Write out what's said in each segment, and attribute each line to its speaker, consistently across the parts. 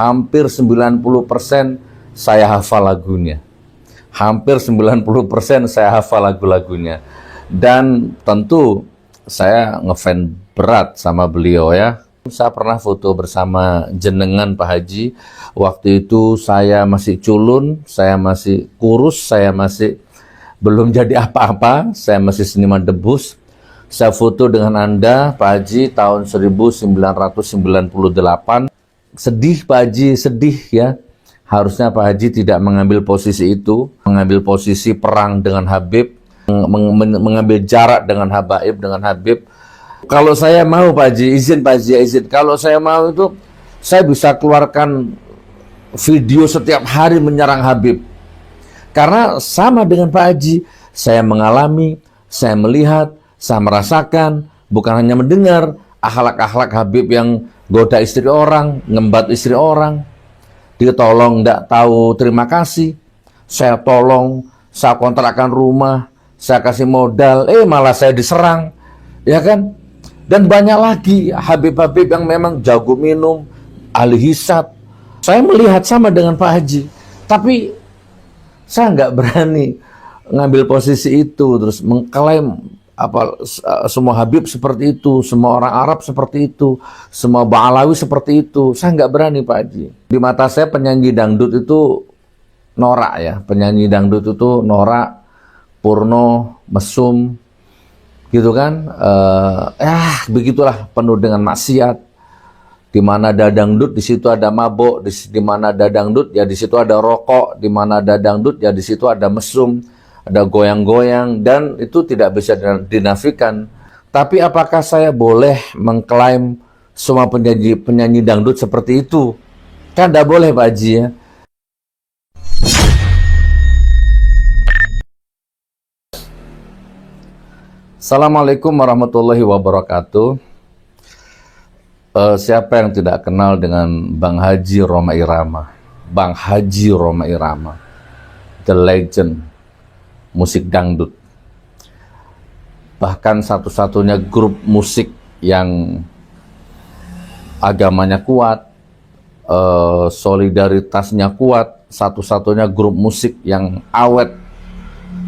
Speaker 1: hampir 90% saya hafal lagunya. Hampir 90% saya hafal lagu-lagunya. Dan tentu saya ngefans berat sama beliau ya. Saya pernah foto bersama jenengan Pak Haji. Waktu itu saya masih culun, saya masih kurus, saya masih belum jadi apa-apa, saya masih seniman debus. Saya foto dengan Anda Pak Haji tahun 1998. Sedih Pak Haji, sedih ya. Harusnya Pak Haji tidak mengambil posisi itu, mengambil posisi perang dengan Habib, mengambil jarak dengan Habaib, dengan Habib. Kalau saya mau Pak Haji, izin Pak Haji, izin. Kalau saya mau itu, saya bisa keluarkan video setiap hari menyerang Habib. Karena sama dengan Pak Haji, saya mengalami, saya melihat, saya merasakan, bukan hanya mendengar, akhlak-akhlak Habib yang goda istri orang, ngembat istri orang. Dia tolong, tidak tahu terima kasih. Saya tolong, saya kontrakkan rumah, saya kasih modal, malah saya diserang. Ya kan? Dan banyak lagi Habib-Habib yang memang jago minum, ahli hisab. Saya melihat sama dengan Pak Haji. Tapi saya nggak berani ngambil posisi itu, terus mengklaim semua Habib seperti itu, semua orang Arab seperti itu, semua Ba'alawi seperti itu. Saya nggak berani Pak Haji. Di mata saya penyanyi dangdut itu norak ya. Penyanyi dangdut itu norak, porno, mesum, gitu kan. Begitulah, penuh dengan maksiat. Di mana ada dangdut, di situ ada mabuk. Di mana ada dangdut, ya di situ ada rokok. Di mana ada dangdut, ya di situ ada mesum, ada goyang-goyang, dan itu tidak bisa dinafikan. Tapi apakah saya boleh mengklaim semua penyanyi dangdut seperti itu? Kan tidak boleh Pak Haji ya. Assalamualaikum warahmatullahi wabarakatuh. Siapa yang tidak kenal dengan Bang Haji Rhoma Irama? Bang Haji Rhoma Irama, the legend musik dangdut. Bahkan satu-satunya grup musik yang agamanya kuat, solidaritasnya kuat, satu-satunya grup musik yang awet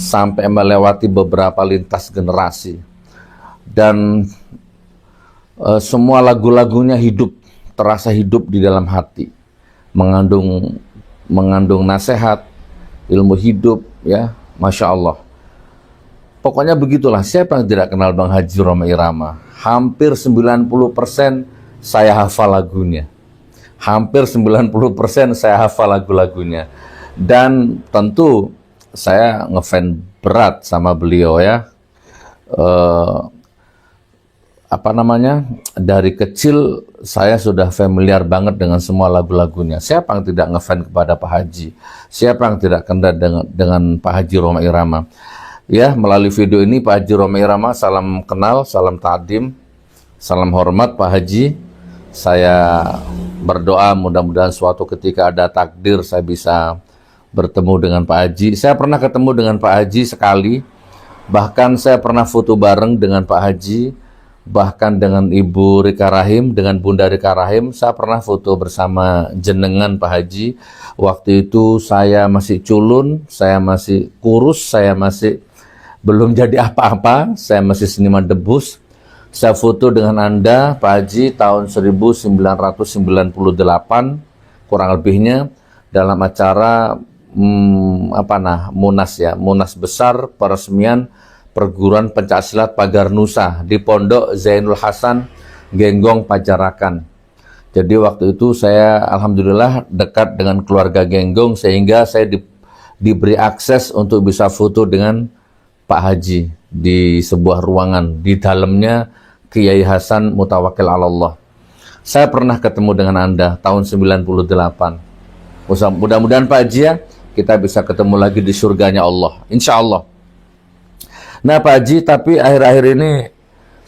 Speaker 1: sampai melewati beberapa lintas generasi. Dan semua lagu-lagunya hidup, terasa hidup di dalam hati, mengandung nasihat, ilmu hidup ya. Masya Allah. Pokoknya begitulah, siapa yang tidak kenal Bang Haji Rhoma Irama? Hampir 90% saya hafal lagunya. Hampir 90% saya hafal lagu-lagunya. Dan tentu saya ngefans berat sama beliau ya. Dari kecil saya sudah familiar banget dengan semua lagu-lagunya. Siapa yang tidak ngefans kepada Pak Haji? Siapa yang tidak kenal dengan Pak Haji Rhoma Irama? Ya, melalui video ini Pak Haji Rhoma Irama, salam kenal, salam ta'dim, salam hormat Pak Haji. Saya berdoa mudah-mudahan suatu ketika ada takdir saya bisa bertemu dengan Pak Haji. Saya pernah ketemu dengan Pak Haji sekali. Bahkan saya pernah foto bareng dengan Pak Haji. Bahkan dengan Ibu Rika Rahim, dengan Bunda Rika Rahim, saya pernah foto bersama jenengan Pak Haji. Waktu itu saya masih culun, saya masih kurus, saya masih belum jadi apa-apa, saya masih seniman debus. Saya foto dengan Anda Pak Haji tahun 1998, kurang lebihnya, dalam acara Munas ya, Munas besar peresmian Perguruan Pencaksilat Pagar Nusa di Pondok Zainul Hasan, Genggong, Pajarakan. Jadi waktu itu saya alhamdulillah dekat dengan keluarga Genggong sehingga saya diberi akses untuk bisa foto dengan Pak Haji di sebuah ruangan. Di dalamnya Kiai Hasan Mutawakil Allah. Saya pernah ketemu dengan Anda tahun 98. Mudah-mudahan Pak Haji ya, kita bisa ketemu lagi di surganya Allah, insya Allah. Nah Pak Haji, tapi akhir-akhir ini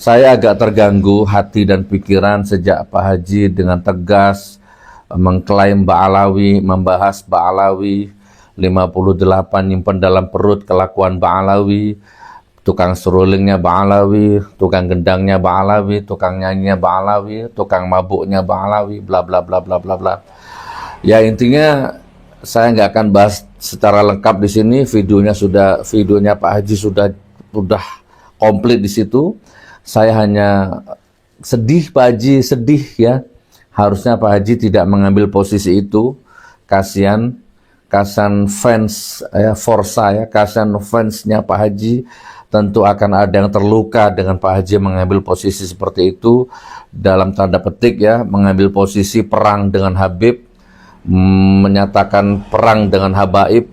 Speaker 1: saya agak terganggu hati dan pikiran sejak Pak Haji dengan tegas mengklaim Ba'alawi, membahas Ba'alawi, 58 nyimpen dalam perut kelakuan Ba'alawi, tukang serulingnya Ba'alawi, tukang gendangnya Ba'alawi, tukang nyanyinya Ba'alawi, tukang mabuknya Ba'alawi, bla bla bla bla bla bla. Ya intinya saya nggak akan bahas secara lengkap di sini. Videonya Pak Haji sudah komplit di situ. Saya hanya sedih Pak Haji, sedih ya. Harusnya Pak Haji tidak mengambil posisi itu. Kasihan fans ya, Forza ya, kasihan fansnya Pak Haji. Tentu akan ada yang terluka dengan Pak Haji mengambil posisi seperti itu, dalam tanda petik ya, mengambil posisi perang dengan Habib, menyatakan perang dengan habaib,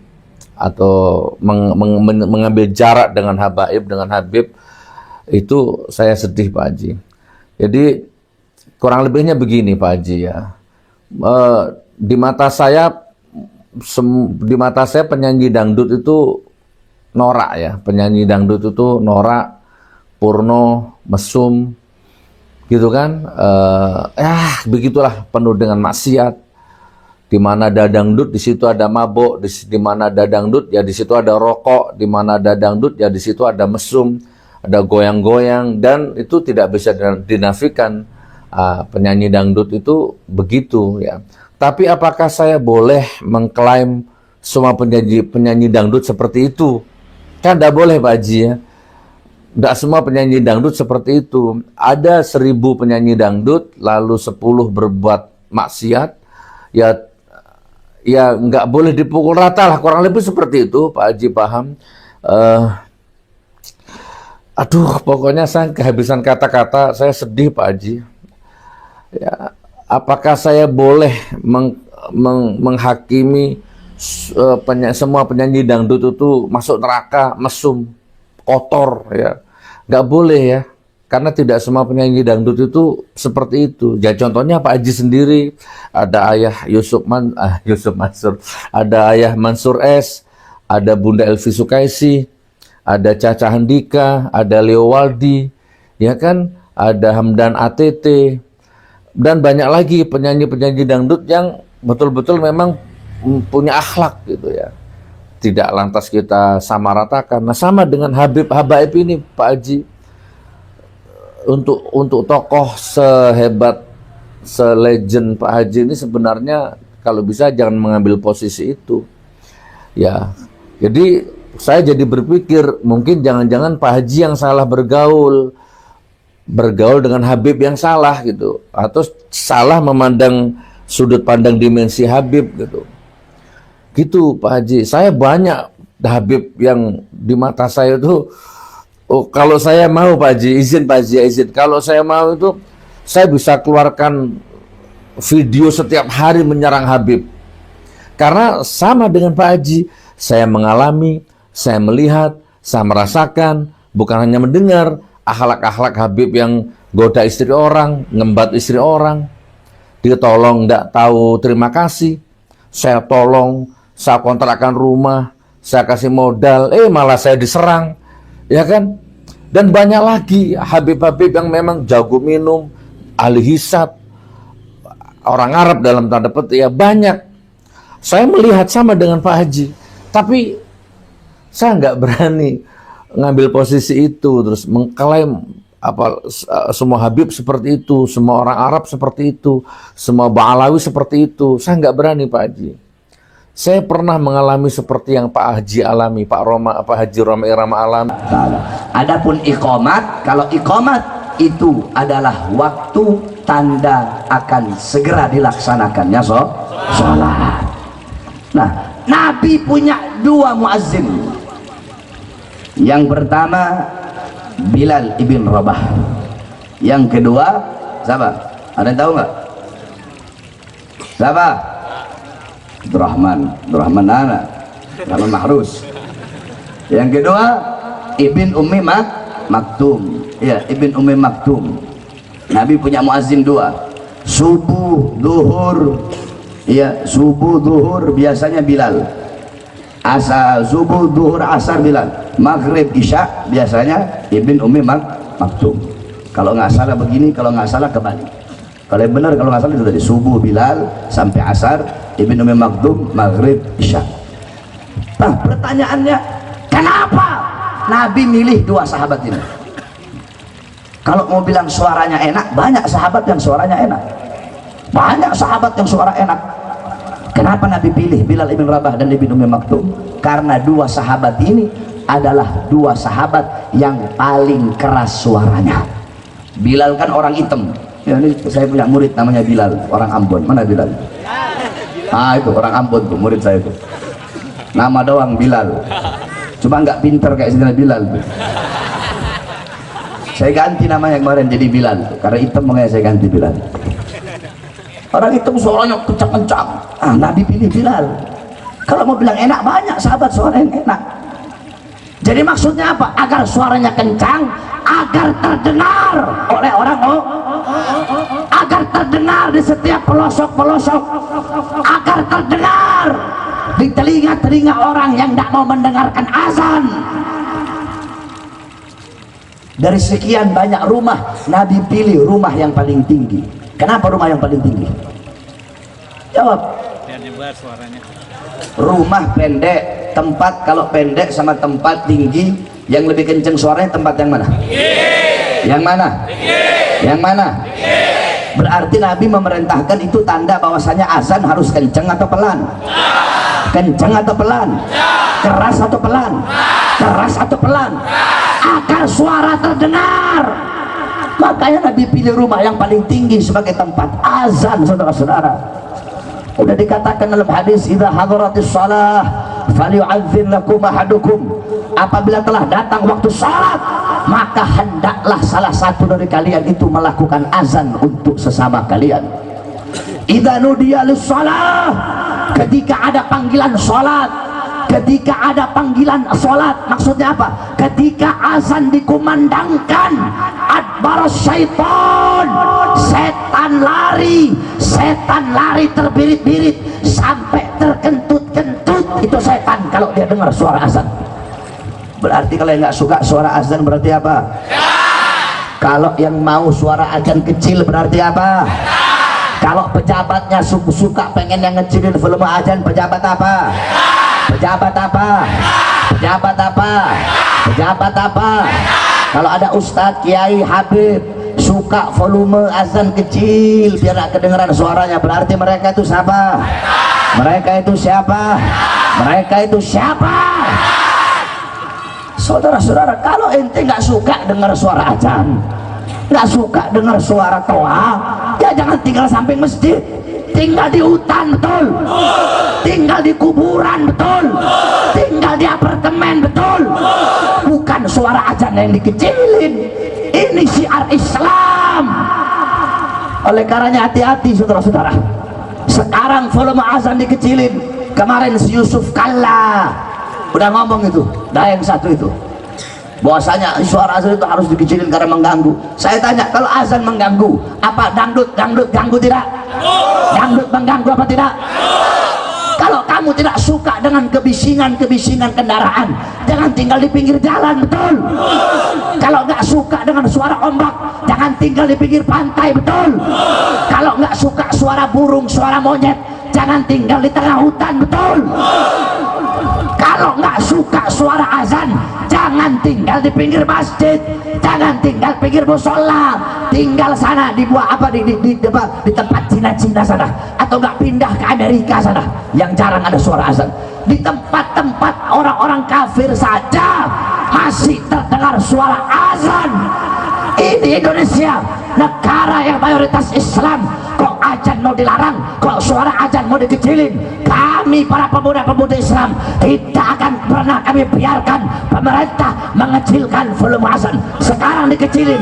Speaker 1: atau mengambil jarak dengan habaib, dengan Habib. Itu saya sedih Pak Haji. Jadi kurang lebihnya begini Pak Haji ya, di mata saya penyanyi dangdut itu norak ya, penyanyi dangdut itu norak, porno, mesum, gitu kan, begitulah, penuh dengan maksiat. Di mana ada dangdut, di situ ada mabuk, di mana ada dangdut, ya di situ ada rokok, di mana ada dangdut, ya di situ ada mesum, ada goyang-goyang, dan itu tidak bisa dinafikan. Penyanyi dangdut itu begitu ya. Tapi apakah saya boleh mengklaim semua penyanyi dangdut seperti itu? Kan tidak boleh Pak Haji ya. Tidak semua penyanyi dangdut seperti itu. Ada 1000 penyanyi dangdut, lalu 10 berbuat maksiat. Ya nggak boleh dipukul rata lah, kurang lebih seperti itu Pak Haji, paham? Pokoknya saya kehabisan kata-kata, saya sedih Pak Haji. Ya, apakah saya boleh menghakimi semua penyanyi dangdut itu masuk neraka, mesum, kotor ya? Nggak boleh ya, karena tidak semua penyanyi dangdut itu seperti itu. Ya contohnya Pak Haji sendiri, ada ayah Yusuf Mansur, ada ayah Mansur S, ada Bunda Elvi Sukaisi, ada Caca Handika, ada Leo Waldi, ya kan, ada Hamdan ATT, dan banyak lagi penyanyi-penyanyi dangdut yang betul-betul memang punya akhlak gitu ya. Tidak lantas kita samaratakan. Nah, sama dengan Habaib ini Pak Haji. Untuk tokoh sehebat, selegend Pak Haji ini sebenarnya kalau bisa jangan mengambil posisi itu. Ya. Jadi saya jadi berpikir mungkin jangan-jangan Pak Haji yang salah bergaul dengan Habib yang salah gitu, atau salah memandang sudut pandang dimensi Habib gitu Pak Haji. Saya banyak Habib yang di mata saya itu, kalau saya mau Pak Haji, izin kalau saya mau itu saya bisa keluarkan video setiap hari menyerang Habib, karena sama dengan Pak Haji, saya mengalami, saya melihat, saya merasakan, bukan hanya mendengar akhlak-akhlak Habib yang goda istri orang, ngembat istri orang, dia tolong tidak tahu terima kasih, saya tolong, saya kontrakan rumah, saya kasih modal, malah saya diserang, ya kan? Dan banyak lagi Habib-Habib yang memang jago minum, ahli hisab, orang Arab dalam tanda petik, ya banyak. Saya melihat sama dengan Pak Haji, tapi saya nggak berani ngambil posisi itu, terus mengklaim semua Habib seperti itu, semua orang Arab seperti itu, semua Ba'alawi seperti itu. Saya nggak berani Pak Haji. Saya pernah mengalami seperti yang Pak Haji alami, Pak Haji Roma Irama alami.
Speaker 2: Adapun iqamat, kalau iqamat itu adalah waktu tanda akan segera dilaksanakannya sholat. Nah, Nabi punya 2 muazzin. Yang pertama Bilal ibn Rabah, yang kedua siapa? Ada yang tahu nggak? Siapa? Abdurrahman anak nama Mahrus. Yang kedua Ibn Ummi Maktum, ya, Ibn Ummi Maktum. Nabi punya muazzin 2, subuh, duhur, ya, subuh, duhur biasanya Bilal, asar, subuh, duhur, asar Bilal, maghrib, isya biasanya Ibn Ummi Maktum. Kalau nggak salah begini, kalau nggak salah kembali. Kalau yang benar, kalau nggak salah itu tadi subuh Bilal sampai asar, Ibn Ummi Maktum, maghrib, isya. Nah, pertanyaannya, kenapa Nabi milih 2 sahabat ini? Kalau mau bilang suaranya enak, banyak sahabat yang suaranya enak, banyak sahabat yang suara enak. Kenapa Nabi pilih Bilal ibn Rabah dan ibn Ummi Maktum? Karena dua sahabat ini adalah dua sahabat yang paling keras suaranya. Bilal kan orang hitam. Ya, ini saya punya murid namanya Bilal, orang Ambon. Mana Bilal? Itu orang Ambon tuh, murid saya tuh. Nama doang Bilal. Cuma nggak pinter kayak Sayyidina Bilal tuh. Saya ganti namanya kemarin jadi Bilal tuh. Karena hitam makanya saya ganti Bilal. Orang hitam suaranya kencang-kencang. Nabi pilih Bilal. Kalau mau bilang enak, banyak sahabat suara yang enak. Jadi maksudnya apa? Agar suaranya kencang, agar terdengar oleh orang, agar terdengar di setiap pelosok-pelosok, agar terdengar di telinga-telinga orang yang tidak mau mendengarkan azan. Dari sekian banyak rumah, Nabi pilih rumah yang paling tinggi. Kenapa rumah yang paling tinggi? Jawab.
Speaker 3: Biar nyebar suaranya.
Speaker 2: Rumah pendek, tempat kalau pendek sama tempat tinggi, yang lebih kenceng suaranya tempat yang mana? Yang mana? Yang mana? Berarti Nabi memerintahkan itu tanda bahwasanya azan harus kenceng atau pelan? Kenceng atau pelan? Keras atau pelan? Keras atau pelan? Agar suara terdengar. Makanya Nabi pilih rumah yang paling tinggi sebagai tempat azan, saudara-saudara. Udah dikatakan dalam hadis, idza hadaratis shalah falyu'adzin lakum ahadukum. Apabila telah datang waktu salat, maka hendaklah salah satu dari kalian itu melakukan azan untuk sesama kalian. Idza nudiya lis-shalah, ketika ada panggilan salat, ketika ada panggilan salat, maksudnya apa? Ketika azan dikumandangkan, adbaras syaitan, setan lari terbirit-birit sampai terkentut-kentut. Itu setan kalau dia dengar suara azan. Berarti kalau yang nggak suka suara azan berarti apa? Kalau yang mau suara azan kecil berarti apa? Kalau pejabatnya suka pengen yang ngecilin volume azan, pejabat apa? Pejabat apa? Pejabat apa? Pejabat apa? Kalau ada ustadz, kiai, habib suka volume azan kecil biar gak kedengeran suaranya, berarti mereka itu siapa? Mereka itu siapa? Mereka itu siapa? Saudara-saudara, kalau ente nggak suka dengar suara azan, nggak suka dengar suara toa, ya jangan tinggal samping masjid. Tinggal di hutan, betul? Tinggal di kuburan, betul? Tinggal di apartemen, betul? Bukan suara azan yang dikecilin. Ini syiar Islam. Oleh karenanya hati-hati, saudara-saudara. Sekarang volume azan dikecilin. Kemarin si Yusuf Kalla udah ngomong itu, yang satu itu, bahwasanya suara azan itu harus dikecilin karena mengganggu. Saya tanya, kalau azan mengganggu, apa dangdut ganggu tidak? Dangdut mengganggu apa tidak? Kalau kamu tidak suka dengan kebisingan kendaraan, jangan tinggal di pinggir jalan, betul? Kalau nggak suka dengan suara ombak, jangan tinggal di pinggir pantai, betul? Kalau nggak suka suara burung, suara monyet, jangan tinggal di tengah hutan, betul? Kalau nggak suka suara azan, jangan tinggal di pinggir masjid, jangan tinggal pinggir musola, tinggal sana di tempat Cina-Cina sana, atau nggak pindah ke Amerika sana yang jarang ada suara azan. Di tempat-tempat orang-orang kafir saja masih terdengar suara azan. Ini Indonesia, negara yang mayoritas Islam, kok azan mau dilarang, kok suara azan mau dikecilin? Kami para pemuda-pemuda Islam tidak akan pernah kami biarkan pemerintah mengecilkan volume azan. Sekarang dikecilin,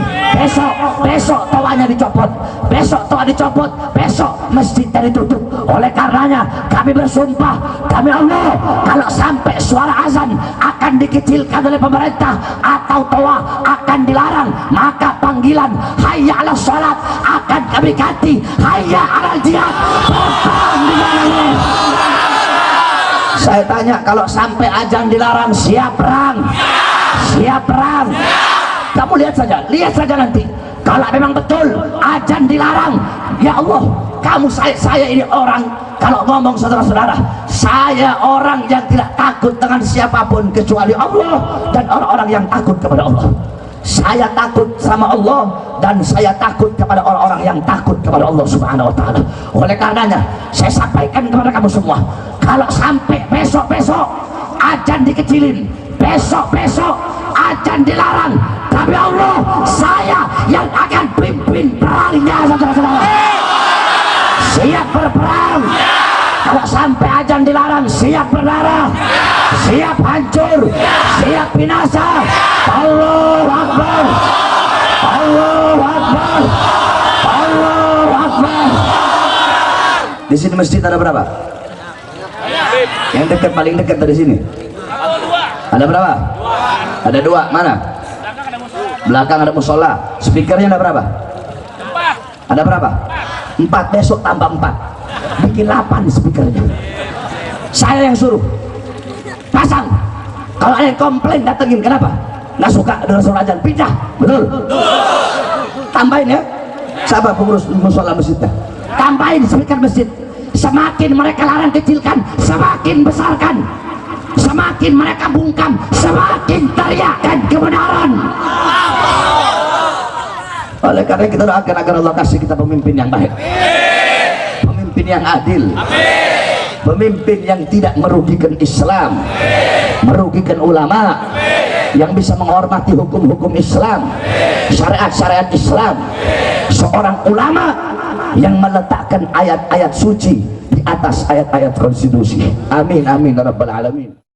Speaker 2: besok toanya dicopot, besok toa dicopot, besok masjidnya ditutup. Oleh karenanya kami bersumpah, kami Allah, kalau sampai suara azan akan dikecilkan oleh pemerintah atau toa akan dilarang, maka panggilan hayya 'alas shalat akan kami ganti hayya 'alal jihad. Saya tanya, kalau sampai azan dilarang, siap perang? Siap perang? Kamu lihat saja nanti. Kalau memang betul azan dilarang, ya Allah, saya ini orang, kalau ngomong saudara-saudara, saya orang yang tidak takut dengan siapapun kecuali Allah dan orang-orang yang takut kepada Allah. saya takut sama Allah dan saya takut kepada orang-orang yang takut kepada Allah Subhanahu wa taala. Oleh karenanya saya sampaikan kepada kamu semua, kalau sampai besok-besok azan dikecilin, besok-besok azan dilarang, tapi Allah saya yang akan pimpin perangnya, saudara-saudara. Siap berperang. Kalau sampai azan dilarang, siap berdarah, siap hancur, siap binasa. Allahu Akbar, Allahu Akbar, Allahu Akbar. Di sini masjid ada berapa? Yang dekat, paling dekat dari sini ada berapa? Ada dua. Mana? Belakang ada musola. Speakernya ada berapa? Ada berapa? 4. Besok tambah 4, bikin 8 speakernya. Saya yang suruh pasang. Kalau ada yang komplain datengin, kenapa? Nggak suka dengan suara azan, pindah. Betul? Tambahin ya. Siapa pengurus musola masjidnya? Tambahin speaker masjid. Semakin mereka larang kecilkan, semakin besarkan. Semakin mereka bungkam, semakin teriakkan kebenaran. Oleh karena kita doakan agar Allah kasih kita pemimpin yang baik, pemimpin yang adil, pemimpin yang tidak merugikan Islam, merugikan ulama, yang bisa menghormati hukum-hukum Islam, syariat-syariat Islam. Seorang ulama yang meletakkan ayat-ayat suci di atas ayat-ayat konstitusi. Amin amin ya rabbal alamin.